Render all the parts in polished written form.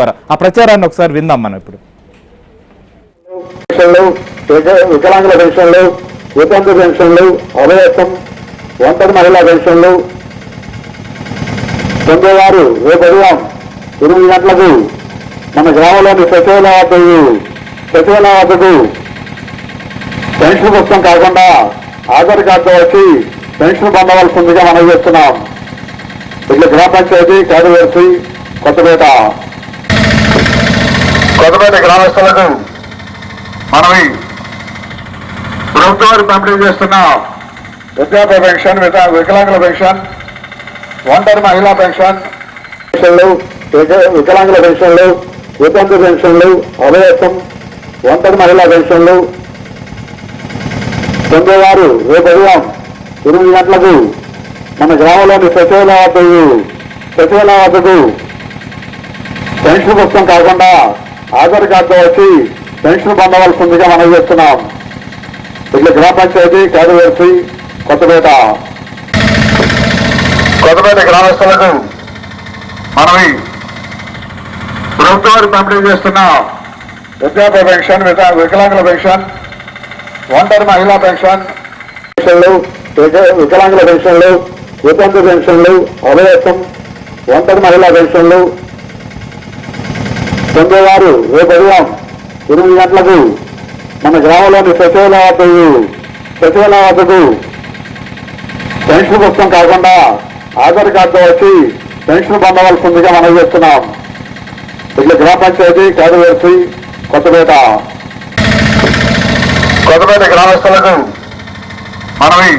చేస్తున్నారు. ఆ ప్రచారాన్ని ఒకసారి విందాం మనం ఇప్పుడు. వికలాంగుల పెన్షన్లు, వితంతు పెన్షన్లు, అభయత్వం, ఒంటరి మహిళా పెన్షన్లు పొందేవారు రేపు ఉదయం 8 గంటలకు మన గ్రామంలోని సచివాలయ వద్దకు పెన్షన్ పుస్తకం కాకుండా ఆధార్ కార్డు వచ్చి పెన్షన్ పొందవలసిందిగా మనం చేస్తున్నాం. ఇట్లా గ్రామ పంచాయతీ కార్యదర్శి కొత్తపేట గ్రామస్తులకు మనవి ప్రభుత్వం వారు పంపిణీ చేస్తున్న వృద్ధాప్య పెన్షన్, వికలాంగుల పెన్షన్, ఒంటరి మహిళా పెన్షన్లు, వికలాంగుల పెన్షన్లు, వితంతు పెన్షన్లు, అభయత్వం, ఒంటరి మహిళా పెన్షన్లు పొందేవారు రేపు ఉదయం 8 గంటలకు మన గ్రామంలోని సచివాలయ వద్దకు పెన్షన్ పుస్తకం కాకుండా ఆధార్ కార్డు వచ్చి పెన్షన్ పొందవలసిందిగా మనం చేస్తున్నాం. ఇట్లా గ్రామ పంచాయతీ కార్యదర్శి కొత్తపేట గ్రామస్తులకు మనవి ప్రభుత్వం వారు పంపిణీ చేస్తున్న వృద్ధాప్య పెన్షన్, వికలాంగుల పెన్షన్, ఒంటరి మహిళా పెన్షన్లు, వికలాంగుల పెన్షన్లు, వితంతు పెన్షన్లు, అభయత్వం, ఒంటరి మహిళా పెన్షన్లు పొందేవారు రేపు ఉదయం 8 గంటలకు మన గ్రామంలోని సచివాలయ వద్దకు పెన్షన్ పుస్తకం కాకుండా ఆధార్ కార్డు వచ్చి పెన్షన్ పొందవలసిందిగా మనం చేస్తున్నాం. ఇట్లా గ్రామ పంచాయతీ కార్యదర్శి కొత్తపేట గ్రామస్తులకు మనవి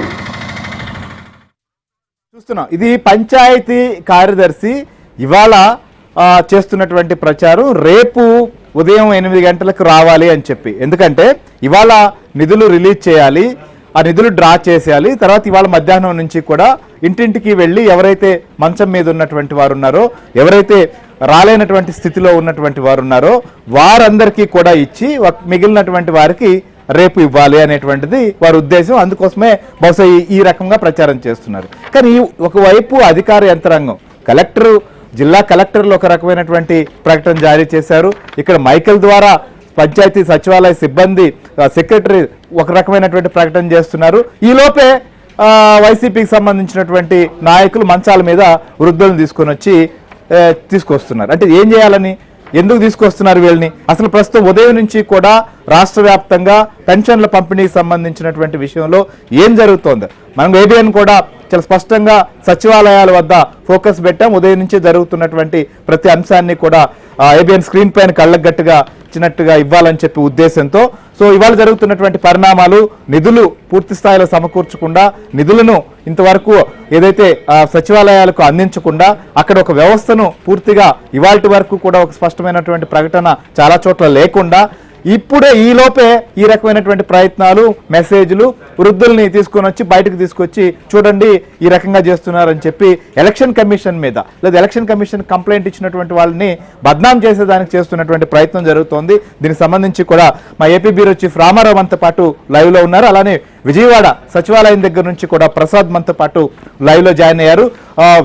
చూస్తున్నాం. ఇది పంచాయతీ కార్యదర్శి ఇవాళ చేస్తున్నటువంటి ప్రచారం. రేపు ఉదయం 8 గంటలకు రావాలి అని చెప్పి, ఎందుకంటే ఇవాళ నిధులు రిలీజ్ చేయాలి, ఆ నిధులు డ్రా చేసేయాలి. తర్వాత ఇవాళ మధ్యాహ్నం నుంచి కూడా ఇంటింటికి వెళ్ళి ఎవరైతే మంచం మీద ఉన్నటువంటి వారు ఉన్నారో, ఎవరైతే రాలేనటువంటి స్థితిలో ఉన్నటువంటి వారు ఉన్నారో వారందరికీ కూడా ఇచ్చి మిగిలినటువంటి వారికి రేపు ఇవ్వాలి అనేటువంటిది వారి ఉద్దేశం. అందుకోసమే బహుశా ఈ రకంగా ప్రచారం చేస్తున్నారు. కానీ ఒకవైపు అధికార యంత్రాంగం, జిల్లా కలెక్టర్లు ఒక రకమైనటువంటి ప్రకటన జారీ చేశారు. ఇక్కడ మైకిల్ ద్వారా పంచాయతీ సచివాలయ సిబ్బంది, సెక్రటరీ ఒక రకమైనటువంటి ప్రకటన చేస్తున్నారు. ఈ లోపే వైసీపీకి సంబంధించినటువంటి నాయకులు మంచాల మీద వృద్ధులను తీసుకొస్తున్నారు. అంటే ఏం చేయాలని, ఎందుకు తీసుకొస్తున్నారు వీళ్ళని? అసలు ప్రస్తుతం ఉదయం నుంచి కూడా రాష్ట్ర వ్యాప్తంగా పెన్షన్ల పంపిణీకి సంబంధించినటువంటి విషయంలో ఏం జరుగుతోంది? మనం ఏబిఎన్ కూడా చాలా స్పష్టంగా సచివాలయాల వద్ద ఫోకస్ పెట్టాం. ఉదయం నుంచి జరుగుతున్నటువంటి ప్రతి అంశాన్ని కూడా ఏబిఎన్ స్క్రీన్ పైన కళ్ళగట్టుగా ఇచ్చినట్టుగా ఇవ్వాలని చెప్పి ఉద్దేశంతో. సో ఇవాళ జరుగుతున్నటువంటి పరిణామాలు, నిధులు పూర్తి స్థాయిలో సమకూర్చకుండా, నిధులను ఇంతవరకు ఏదైతే సచివాలయాలకు అందించకుండా, అక్కడ ఒక వ్యవస్థను పూర్తిగా ఇవాల్టి వరకు కూడా ఒక స్పష్టమైనటువంటి ప్రకటన చాలా చోట్ల లేకుండా, ఇప్పుడే ఈ లోపే ఈ రకమైనటువంటి ప్రయత్నాలు, మెసేజ్లు వృద్ధుల్ని బయటకు తీసుకొచ్చి చూడండి ఈ రకంగా చేస్తున్నారని చెప్పి ఎలక్షన్ కమిషన్ మీద లేదా ఎలక్షన్ కమిషన్ కంప్లైంట్ ఇచ్చినటువంటి వాళ్ళని బద్నాం చేసేదానికి చేస్తున్నటువంటి ప్రయత్నం జరుగుతోంది. దీనికి సంబంధించి కూడా మా ఏపీ బ్యూరో చీఫ్ రామారావు మనతో పాటు లైవ్ లో ఉన్నారు. అలానే విజయవాడ సచివాలయం దగ్గర నుంచి కూడా ప్రసాద్ మనతో పాటు లైవ్ లో జాయిన్ అయ్యారు.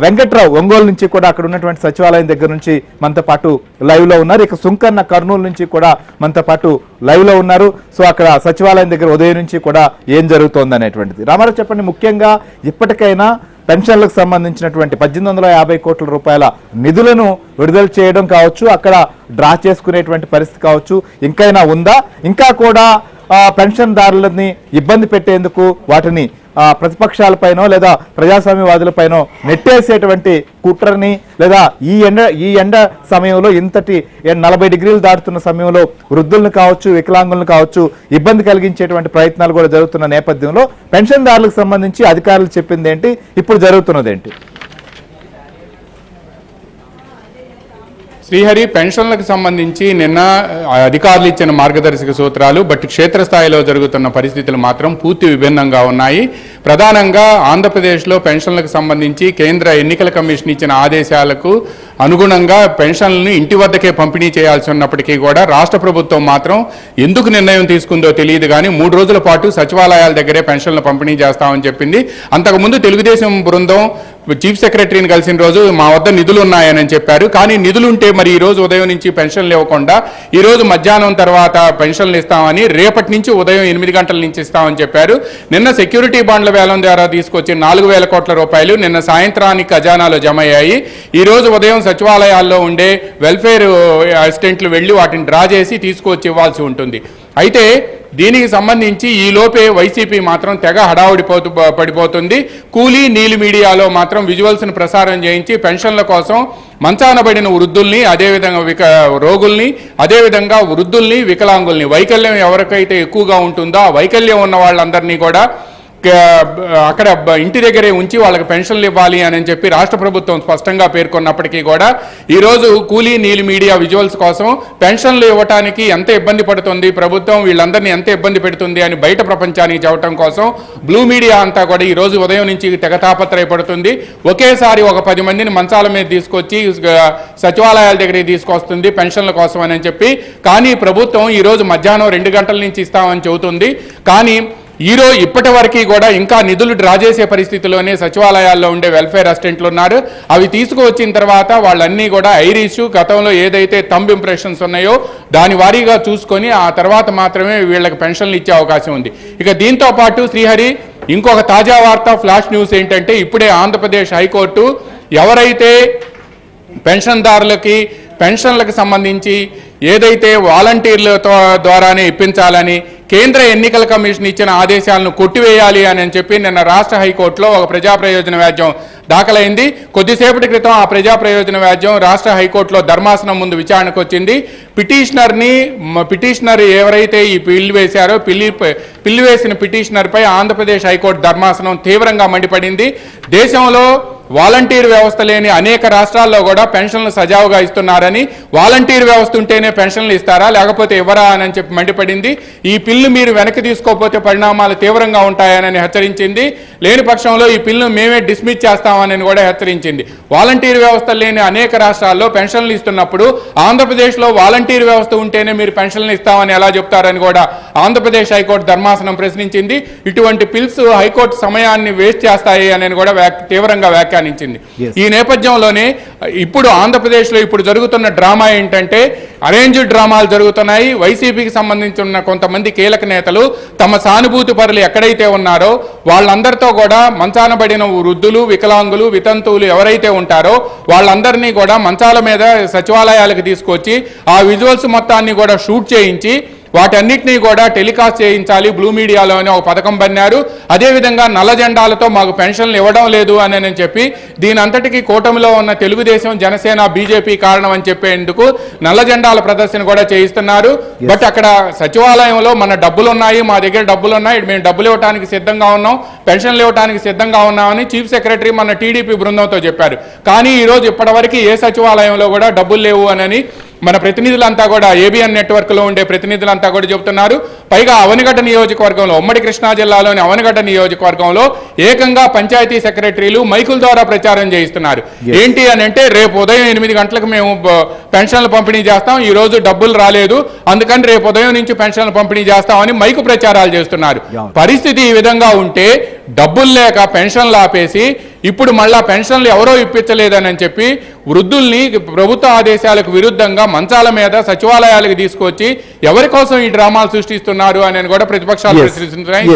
వెంకట్రావు ఒంగోలు నుంచి కూడా అక్కడ ఉన్నటువంటి సచివాలయం దగ్గర నుంచి మనతో పాటు లైవ్ లో ఉన్నారు. ఇక సుంకన్న కర్నూలు నుంచి కూడా మనతో పాటు లైవ్ లో ఉన్నారు. సో అక్కడ సచివాలయం దగ్గర ఉదయం నుంచి కూడా ఏం జరుగుతోంది అనేటువంటిది. రామారావు చెప్పండి, ముఖ్యంగా ఇప్పటికైనా పెన్షన్లకు సంబంధించినటువంటి 1850 కోట్ల రూపాయల నిధులను విడుదల చేయడం కావచ్చు, అక్కడ డ్రా చేసుకునేటువంటి పరిస్థితి కావచ్చు, ఇంకైనా ఉందా? ఇంకా కూడా పెన్షన్దారులని ఇబ్బంది పెట్టేందుకు వాటిని ప్రతిపక్షాలపైనో లేదా ప్రజాస్వామ్యవాదులపైనో నెట్టేసేటువంటి కుట్రని, లేదా ఈ ఎండ సమయంలో ఇంతటి 40 డిగ్రీలు దాటుతున్న సమయంలో వృద్ధులను కావచ్చు, వికలాంగులను కావచ్చు ఇబ్బంది కలిగించేటువంటి ప్రయత్నాలు కూడా జరుగుతున్న నేపథ్యంలో పెన్షన్దారులకు సంబంధించి అధికారులు చెప్పింది ఏంటి, ఇప్పుడు జరుగుతున్నది ఏంటి? శ్రీహరి, పెన్షన్లకు సంబంధించి నిన్న అధికారులు ఇచ్చిన మార్గదర్శక సూత్రాలు బట్ క్షేత్రస్థాయిలో జరుగుతున్న పరిస్థితులు మాత్రం పూర్తి విభిన్నంగా ఉన్నాయి. ప్రధానంగా ఆంధ్రప్రదేశ్లో పెన్షన్లకు సంబంధించి కేంద్ర ఎన్నికల కమిషన్ ఇచ్చిన ఆదేశాలకు అనుగుణంగా పెన్షన్లను ఇంటి వద్దకే పంపిణీ చేయాల్సి ఉన్నప్పటికీ కూడా రాష్ట్ర ప్రభుత్వం మాత్రం ఎందుకు నిర్ణయం తీసుకుందో తెలియదు కానీ 3 రోజుల పాటు సచివాలయాల దగ్గరే పెన్షన్లు పంపిణీ చేస్తామని చెప్పింది. అంతకుముందు తెలుగుదేశం బృందం చీఫ్ సెక్రటరీని కలిసిన రోజు మా వద్ద నిధులు ఉన్నాయని చెప్పారు. కానీ నిధులుంటే మరి ఈ రోజు ఉదయం నుంచి పెన్షన్లు ఇవ్వకుండా ఈ రోజు మధ్యాహ్నం తర్వాత పెన్షన్లు ఇస్తామని, రేపటి నుంచి ఉదయం 8 గంటల నుంచి ఇస్తామని చెప్పారు. నిన్న సెక్యూరిటీ బాండ్ల వేలం ద్వారా తీసుకొచ్చి 4,000 కోట్ల రూపాయలు నిన్న సాయంత్రానికి ఖజానాలో జమ అయ్యాయి. ఈ రోజు ఉదయం సచివాలయాల్లో ఉండే వెల్ఫేర్ అసిస్టెంట్లు వెళ్ళి వాటిని డ్రా చేసి తీసుకొచ్చి ఇవ్వాల్సి ఉంటుంది. అయితే దీనికి సంబంధించి ఈ లోపే వైసీపీ మాత్రం తెగ హడావుడి పడిపోతుంది. కూలీ నీలి మీడియాలో మాత్రం విజువల్స్ను ప్రసారం చేయించి పెన్షన్ల కోసం మంచానబడిన వృద్ధుల్ని, అదేవిధంగా రోగుల్ని, అదేవిధంగా వృద్ధుల్ని, వికలాంగుల్ని, వైకల్యం ఎవరికైతే ఎక్కువగా ఉంటుందో ఆ వైకల్యం ఉన్న వాళ్ళందరినీ కూడా అక్కడ ఇంటి దగ్గరే ఉంచి వాళ్ళకి పెన్షన్లు ఇవ్వాలి అని చెప్పి రాష్ట్ర ప్రభుత్వం స్పష్టంగా పేర్కొన్నప్పటికీ కూడా ఈరోజు కూలీ నీలి మీడియా విజువల్స్ కోసం పెన్షన్లు ఇవ్వటానికి ఎంత ఇబ్బంది పడుతుంది ప్రభుత్వం, వీళ్ళందరినీ ఎంత ఇబ్బంది పెడుతుంది అని బయట ప్రపంచానికి చెప్పడం కోసం బ్లూ మీడియా అంతా కూడా ఈ రోజు ఉదయం నుంచి తెగ తాపత్రయపడుతుంది. ఒకేసారి ఒక 10 మందిని మంచాల మీద తీసుకొచ్చి సచివాలయాల దగ్గరికి తీసుకొస్తుంది పెన్షన్ల కోసం అని చెప్పి. కానీ ప్రభుత్వం ఈరోజు మధ్యాహ్నం 2 గంటల నుంచి ఇస్తామని చెబుతుంది. కానీ ఈరోజు ఇప్పటి వరకు కూడా ఇంకా నిధులు డ్రా చేసే పరిస్థితిలోనే సచివాలయాల్లో ఉండే వెల్ఫేర్ అసిస్టెంట్లు ఉన్నారు. అవి తీసుకువచ్చిన తర్వాత వాళ్ళన్నీ కూడా ఐరిష్ గతంలో ఏదైతే థంబ్ ఇంప్రెషన్స్ ఉన్నాయో దాని వారీగా చూసుకొని ఆ తర్వాత మాత్రమే వీళ్ళకి పెన్షన్లు ఇచ్చే అవకాశం ఉంది. ఇక దీంతో పాటు శ్రీహరి ఇంకొక తాజా వార్త, ఫ్లాష్ న్యూస్ ఏంటంటే ఇప్పుడే ఆంధ్రప్రదేశ్ హైకోర్టు ఎవరైతే పెన్షన్దారులకి పెన్షన్లకు సంబంధించి ఏదైతే వాలంటీర్ల ద్వారానే ఇప్పించాలని కేంద్ర ఎన్నికల కమిషన్ ఇచ్చిన ఆదేశాలను కొట్టివేయాలి అని చెప్పి నిన్న రాష్ట్ర హైకోర్టులో ఒక ప్రజా ప్రయోజన వ్యాజ్యం దాఖలైంది. కొద్దిసేపటి క్రితం ఆ ప్రజా ప్రయోజన వ్యాజ్యం రాష్ట్ర హైకోర్టులో ధర్మాసనం ముందు విచారణకు వచ్చింది. పిటిషనర్ ఎవరైతే ఈ పిల్లు వేశారో పిల్లు వేసిన పిటిషనర్పై ఆంధ్రప్రదేశ్ హైకోర్టు ధర్మాసనం తీవ్రంగా మండిపడింది. దేశంలో వాలంటీర్ వ్యవస్థ లేని అనేక రాష్ట్రాల్లో కూడా పెన్షన్లు సజావుగా ఇస్తున్నారని, వాలంటీర్ వ్యవస్థ ఉంటేనే పెన్షన్లు ఇస్తారా లేకపోతే ఇవ్వరా అని చెప్పి మండిపడింది. ఈ పిల్లు మీరు వెనక్కి తీసుకోకపోతే పరిణామాలు తీవ్రంగా ఉంటాయని హెచ్చరించింది. లేని పక్షంలో ఈ పిల్లు మేమే డిస్మిస్ చేస్తామని కూడా హెచ్చరించింది. వాలంటీర్ వ్యవస్థ లేని అనేక రాష్ట్రాల్లో పెన్షన్లు ఇస్తున్నప్పుడు ఆంధ్రప్రదేశ్లో వాలంటీర్ వ్యవస్థ ఉంటేనే మీరు పెన్షన్లు ఇస్తామని ఎలా చెప్తారని కూడా ఆంధ్రప్రదేశ్ హైకోర్టు ధర్మాసనం ప్రశ్నించింది. ఇటువంటి పిల్స్ హైకోర్టు సమయాన్ని వేస్ట్ చేస్తాయి అని కూడా తీవ్రంగా వ్యాఖ్యానించింది. ఈ నేపథ్యంలోనే ఇప్పుడు ఆంధ్రప్రదేశ్లో ఇప్పుడు జరుగుతున్న డ్రామా ఏంటంటే అరేంజ్డ్ డ్రామాలు జరుగుతున్నాయి. వైసీపీకి సంబంధించిన కొంతమంది కీలక నేతలు తమ సానుభూతి పరులు ఎక్కడైతే ఉన్నారో వాళ్ళందరితో కూడా మంచానబడిన వృద్ధులు, వికలాంగులు, వితంతువులు ఎవరైతే ఉంటారో వాళ్ళందరినీ కూడా మంచాల మీద సచివాలయాలకు తీసుకొచ్చి ఆ విజువల్స్ మొత్తాన్ని కూడా షూట్ చేయించి వాటన్నిటినీ కూడా టెలికాస్ట్ చేయించాలి బ్లూ మీడియాలో అని ఒక పథకం పన్నారు. అదేవిధంగా నల్ల జెండాలతో మాకు పెన్షన్లు ఇవ్వడం లేదు అని చెప్పి దీని అంతటికీ కూటమిలో ఉన్న తెలుగుదేశం, జనసేన, బీజేపీ కారణం అని చెప్పేందుకు నల్ల జెండాల ప్రదర్శన కూడా చేయిస్తున్నారు. బట్ అక్కడ సచివాలయంలో మన డబ్బులు ఉన్నాయి, మా దగ్గర డబ్బులు ఉన్నాయి, మేము డబ్బులు ఇవ్వడానికి సిద్ధంగా ఉన్నాం, పెన్షన్లు ఇవ్వడానికి సిద్ధంగా ఉన్నామని చీఫ్ సెక్రటరీ మన టీడీపీ బృందంతో చెప్పారు. కానీ ఈరోజు ఇప్పటివరకు ఏ సచివాలయంలో కూడా డబ్బులు లేవు అని మన ప్రతినిధులంతా కూడా ఏబిఎన్ నెట్వర్క్లో ఉండే ప్రతినిధులంతా కూడా చెబుతున్నారు. పైగా అవనిగడ్డ నియోజకవర్గంలో, ఉమ్మడి కృష్ణా జిల్లాలోని అవనిగడ్డ నియోజకవర్గంలో ఏకంగా పంచాయతీ సెక్రటరీలు మైకుల ద్వారా ప్రచారం చేయిస్తున్నారు. ఏంటి అని అంటే రేపు ఉదయం 8 గంటలకు మేము పెన్షన్లు పంపిణీ చేస్తాం, ఈ రోజు డబ్బులు రాలేదు అందుకని రేపు ఉదయం నుంచి పెన్షన్లు పంపిణీ చేస్తామని మైకు ప్రచారాలు చేస్తున్నారు. పరిస్థితి ఈ విధంగా ఉంటే డబ్బులు లేక పెన్షన్లు ఆపేసి ఇప్పుడు మళ్ళా పెన్షన్లు ఎవరో ఇప్పించలేదని చెప్పి వృద్ధుల్ని ప్రభుత్వ ఆదేశాలకు విరుద్ధంగా మంచాల మీద సచివాలయాలకు తీసుకొచ్చి ఎవరి కోసం ఈ డ్రామాలు సృష్టిస్తున్నారు అని కూడా ప్రతిపక్షాలు ప్రశ్నిస్తున్నాయి.